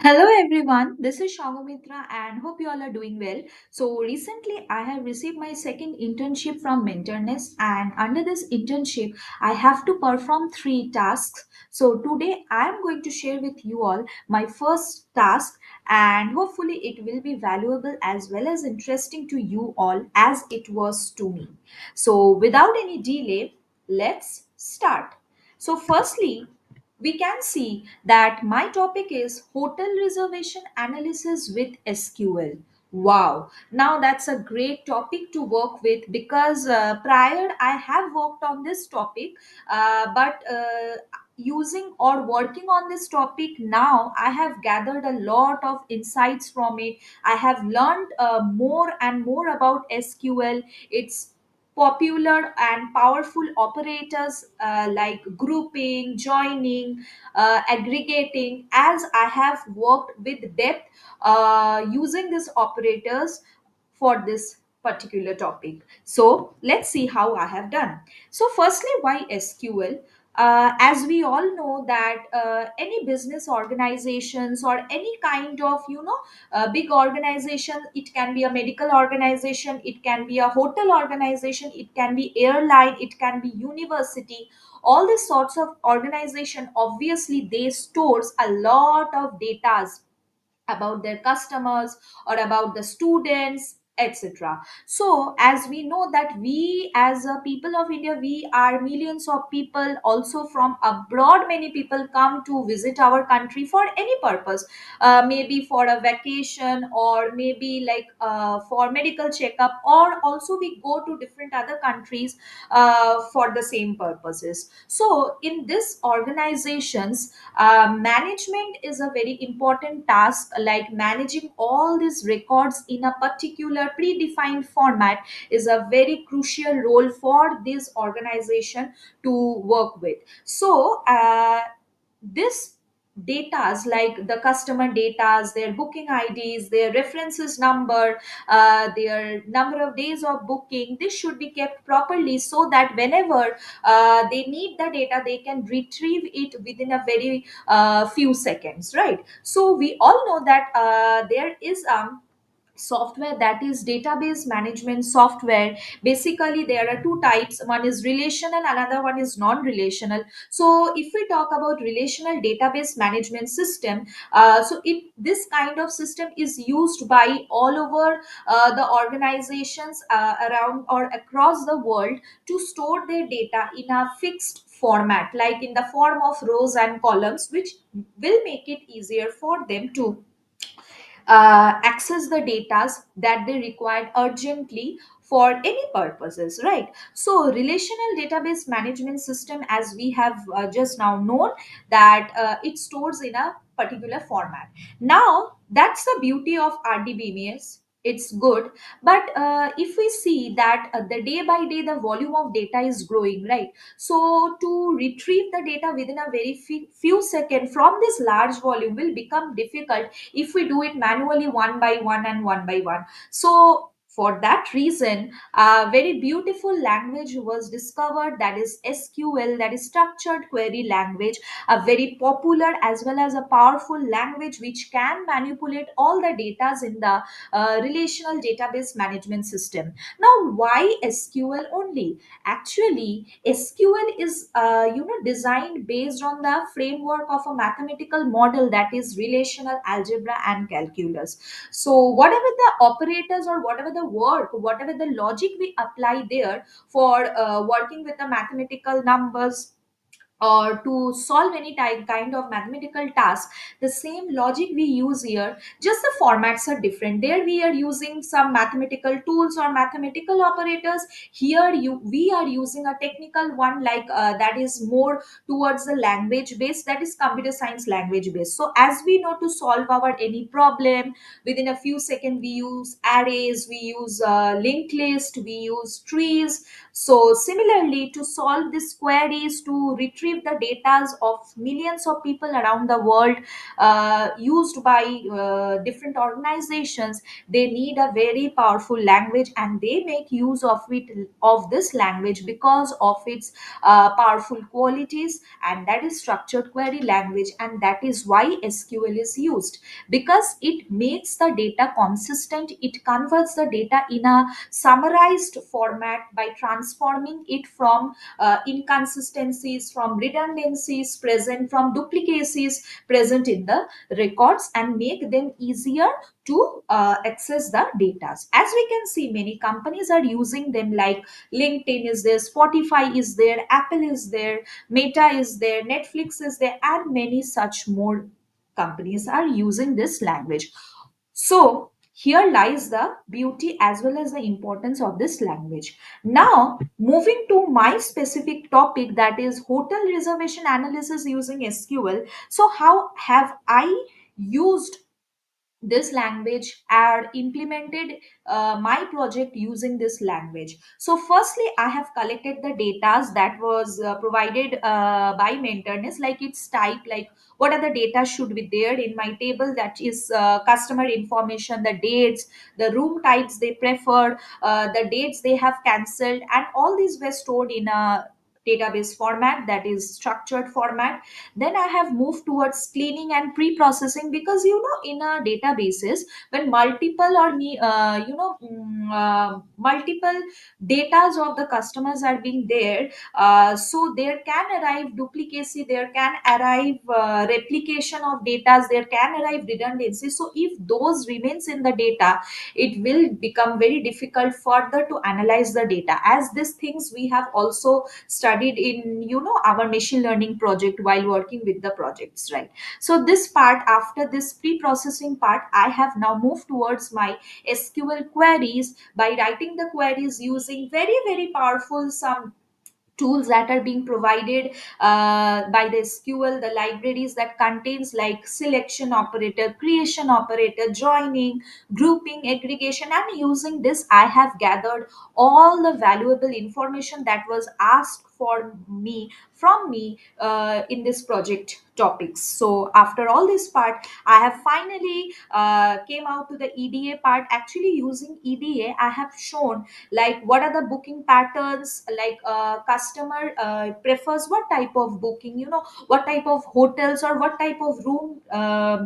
Hello everyone, this is Shagomitra and hope you all are doing well. So recently I have received my second internship from Mentorness, and under this internship I have to perform three tasks. So today I am going to share with you all my first task, and hopefully it will be valuable as well as interesting to you all as it was to me. So without any delay, let's start. So firstly, we can see that my topic is hotel reservation analysis with SQL. Wow, now that's a great topic to work with because prior I have worked on this topic, but using or working on this topic now, I have gathered a lot of insights from it. I have learned more and more about SQL, its popular and powerful operators like grouping, joining, aggregating, as I have worked with depth using these operators for this particular topic. So let's see how I have done. So firstly, why SQL? As we all know that any business organizations or any kind of big organization, it can be a medical organization, it can be a hotel organization, it can be airline, it can be university, all these sorts of organization, obviously they stores a lot of data about their customers or about the students, etc. So as we know that we as a people of India, we are millions of people, also from abroad many people come to visit our country for any purpose, maybe for a vacation or maybe like for medical checkup, or also we go to different other countries for the same purposes. So in this organizations, management is a very important task, like managing all these records in a particular predefined format is a very crucial role for this organization to work with. So this datas like the customer datas, their booking IDs, their references number, their number of days of booking, this should be kept properly so that whenever they need the data, they can retrieve it within a very few seconds, right? So we all know that there is software that is database management software. Basically there are two types, one is relational, another one is non-relational. So if we talk about relational database management system, so it this kind of system is used by all over the organizations around or across the world to store their data in a fixed format, like in the form of rows and columns, which will make it easier for them to access the datas that they required urgently for any purposes, right? So relational database management system, as we have just now known, that it stores in a particular format. Now that's the beauty of RDBMS, it's good. But if we see that the day by day the volume of data is growing, right? So to retrieve the data within a very few seconds from this large volume will become difficult if we do it manually one by one and one by one. So for that reason, a very beautiful language was discovered, that is SQL, that is structured query language, a very popular as well as a powerful language which can manipulate all the data in the relational database management system. Now why SQL only? Actually SQL is designed based on the framework of a mathematical model, that is relational algebra and calculus. So whatever the operators or whatever the work, whatever the logic we apply there for working with the mathematical numbers or to solve any type kind of mathematical task, the same logic we use here, just the formats are different. There we are using some mathematical tools or mathematical operators. Here we are using a technical one, like that is more towards the language based, that is computer science language based. So as we know, to solve our any problem within a few seconds, we use arrays, we use linked list, we use trees. So similarly, to solve these queries, to retrieve retrieve the data of millions of people around the world, used by different organizations. They need a very powerful language, and they make use of this language because of its powerful qualities, and that is structured query language, and that is why SQL is used, because it makes the data consistent. It converts the data in a summarized format by transforming it from inconsistencies, from redundancies present, from duplicacies present in the records, and make them easier to access the data. As we can see, many companies are using them, like LinkedIn is there, Spotify is there, Apple is there, Meta is there, Netflix is there, and many such more companies are using this language. So here lies the beauty as well as the importance of this language. Now, moving to my specific topic, that is hotel reservation analysis using SQL. So, how have I used this language are implemented my project using this language? So firstly, I have collected the data that was provided by Mentorness, like its type, like what are the data should be there in my table, that is customer information, the dates, the room types they preferred, the dates they have cancelled, and all these were stored in a database format, that is structured format. Then I have moved towards cleaning and pre-processing, because in a databases, when multiple or multiple datas of the customers are being there, so there can arrive duplicacy, there can arrive replication of datas, there can arrive redundancy. So if those remains in the data, it will become very difficult further to analyze the data, as these things we have also studied in our machine learning project while working with the projects, right? So this part, after this pre-processing part, I have now moved towards my SQL queries by writing the queries using very very powerful some tools that are being provided by the SQL, the libraries that contains like selection operator, creation operator, joining, grouping, aggregation, and using this I have gathered all the valuable information that was asked for me from me in this project topics. So after all this part, I have finally came out to the EDA part. Actually, using EDA, I have shown like what are the booking patterns, like customer prefers what type of booking, what type of hotels or what type of room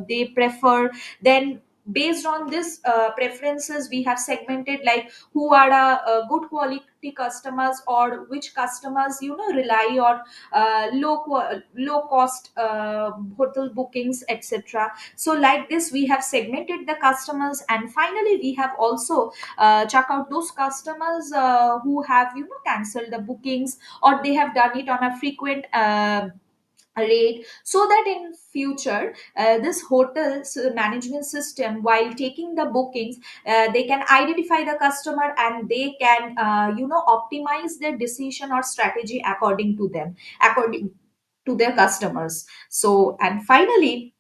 they prefer. Then based on this preferences, we have segmented like who are good quality customers, or which customers rely on low cost hotel bookings, etc. So like this we have segmented the customers, and finally we have also check out those customers who have cancelled the bookings, or they have done it on a frequent rate, so that in future this management system, while taking the bookings, they can identify the customer, and they can optimize their decision or strategy according to them, according to their customers. So, and finally,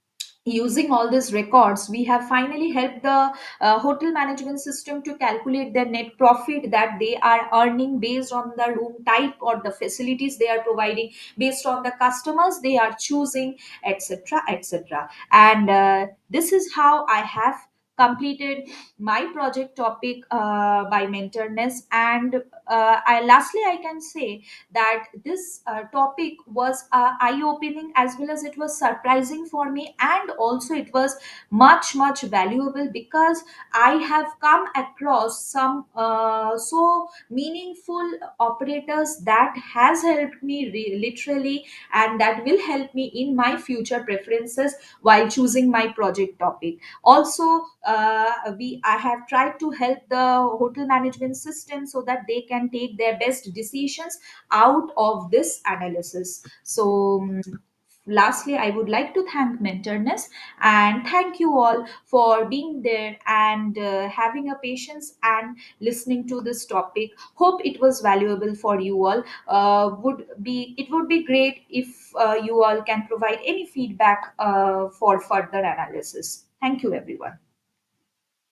using all these records, we have finally helped the hotel management system to calculate their net profit that they are earning based on the room type or the facilities they are providing, based on the customers they are choosing, etc., etc. And this is how I have completed my project topic by Mentorness. And lastly I can say that this topic was eye opening, as well as it was surprising for me, and also it was much valuable, because I have come across some so meaningful operators that has helped me literally, and that will help me in my future preferences while choosing my project topic. Also, I have tried to help the hotel management system so that they can take their best decisions out of this analysis. So, lastly, I would like to thank Mentorness, and thank you all for being there and having a patience and listening to this topic. Hope it was valuable for you all. It would be great if you all can provide any feedback for further analysis. Thank you, everyone.